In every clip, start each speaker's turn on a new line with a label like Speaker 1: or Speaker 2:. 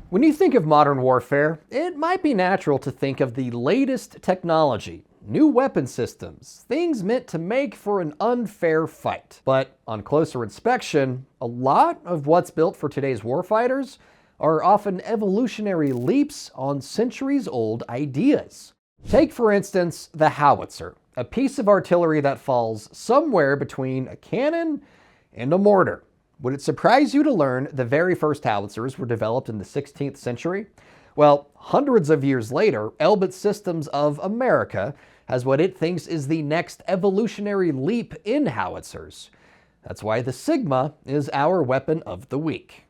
Speaker 1: When you think of modern warfare, it might be natural to think of the latest technology, new weapon systems, things meant to make for an unfair fight. But on closer inspection, a lot of what's built for today's warfighters are often evolutionary leaps on centuries-old ideas. Take, for instance, the Howitzer, a piece of artillery that falls somewhere between a cannon and a mortar. Would it surprise you to learn the very first howitzers were developed in the 16th century? Well, hundreds of years later, Elbit Systems of America has what it thinks is the next evolutionary leap in howitzers. That's why the Sigma is our weapon of the week.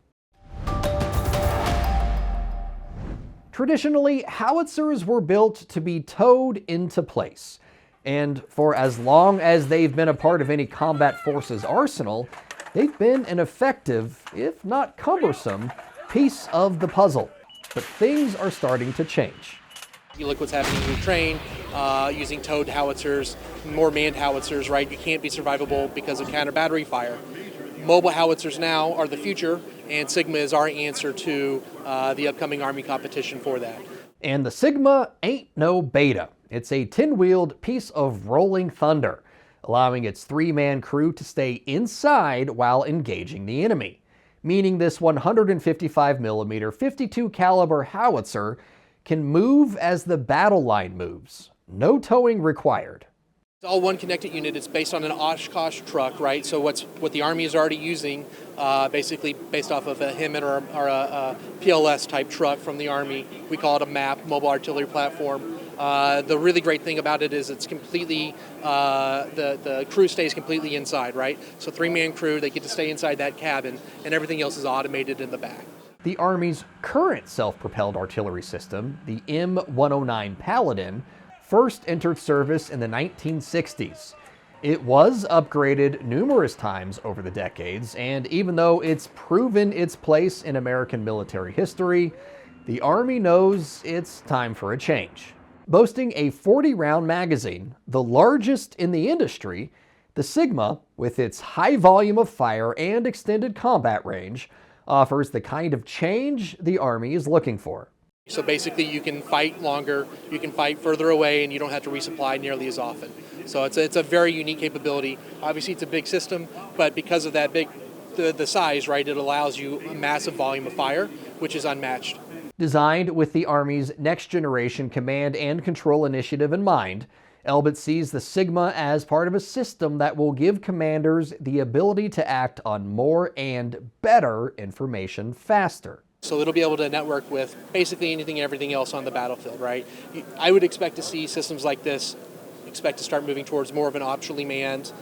Speaker 1: Traditionally, howitzers were built to be towed into place. And for as long as they've been a part of any combat force's arsenal, they've been an effective, if not cumbersome, piece of the puzzle. But things are starting to change.
Speaker 2: You look what's happening in Ukraine, using towed howitzers, more manned howitzers, right? You can't be survivable because of counter-battery fire. Mobile howitzers now are the future, and Sigma is our answer to the upcoming Army competition for that.
Speaker 1: And the Sigma ain't no beta. It's a 10-wheeled piece of rolling thunder, allowing its 3-man crew to stay inside while engaging the enemy, meaning this 155mm 52 caliber howitzer can move as the battle line moves. No towing required.
Speaker 2: It's all one connected unit. It's based on an Oshkosh truck, right? So what the Army is already using, basically based off of a HIMMET or a PLS type truck from the Army. We call it a MAP, Mobile Artillery Platform. The really great thing about it is it's completely, the crew stays completely inside, right? So 3-man crew, they get to stay inside that cabin, and everything else is automated in the back.
Speaker 1: The Army's current self-propelled artillery system, the M109 Paladin, first entered service in the 1960s. It was upgraded numerous times over the decades, and even though it's proven its place in American military history, the Army knows it's time for a change. Boasting a 40-round magazine, the largest in the industry, the Sigma, with its high volume of fire and extended combat range, offers the kind of change the Army is looking for.
Speaker 2: So basically you can fight longer, you can fight further away, and you don't have to resupply nearly as often. So it's a very unique capability. Obviously it's a big system, but because of that the size, right, it allows you a massive volume of fire, which is unmatched.
Speaker 1: Designed with the Army's next generation command and control initiative in mind, Elbit sees the Sigma as part of a system that will give commanders the ability to act on more and better information faster.
Speaker 2: So it'll be able to network with basically anything and everything else on the battlefield, right? I would expect to see systems like this to start moving towards more of an optionally manned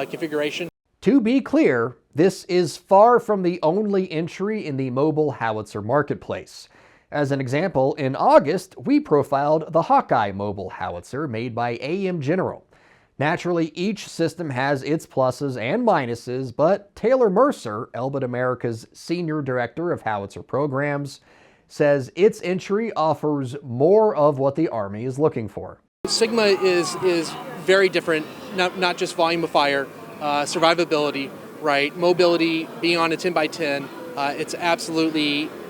Speaker 2: configuration.
Speaker 1: To be clear, this is far from the only entry in the mobile howitzer marketplace. As an example, in August, we profiled the Hawkeye mobile howitzer made by AM General. Naturally, each system has its pluses and minuses, but Taylor Mercer, Elbit America's Senior Director of Howitzer Programs, says its entry offers more of what the Army is looking for.
Speaker 2: Sigma is very different, not just volume of fire, survivability, right? Mobility, being on a 10x10,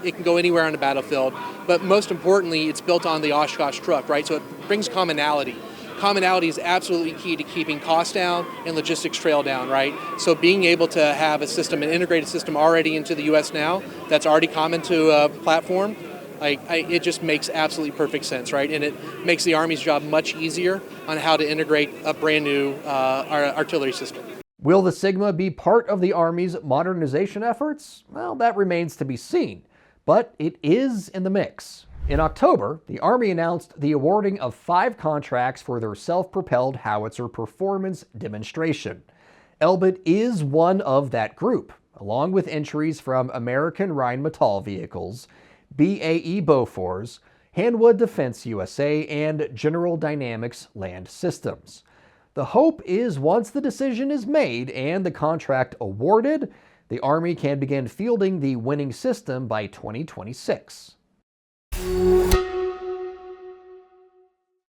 Speaker 2: it can go anywhere on the battlefield, but most importantly, it's built on the Oshkosh truck, right? So it brings commonality. Commonality is absolutely key to keeping costs down and logistics trail down, right? So being able to have a system, an integrated system already into the U.S. now, that's already common to a platform, it just makes absolutely perfect sense, right? And it makes the Army's job much easier on how to integrate a brand new artillery system.
Speaker 1: Will the Sigma be part of the Army's modernization efforts? Well, that remains to be seen, but it is in the mix. In October, the Army announced the awarding of 5 contracts for their self-propelled howitzer performance demonstration. Elbit is one of that group, along with entries from American Rheinmetall vehicles, BAE Bofors, Hanwha Defense USA, and General Dynamics Land Systems. The hope is once the decision is made and the contract awarded, the Army can begin fielding the winning system by 2026.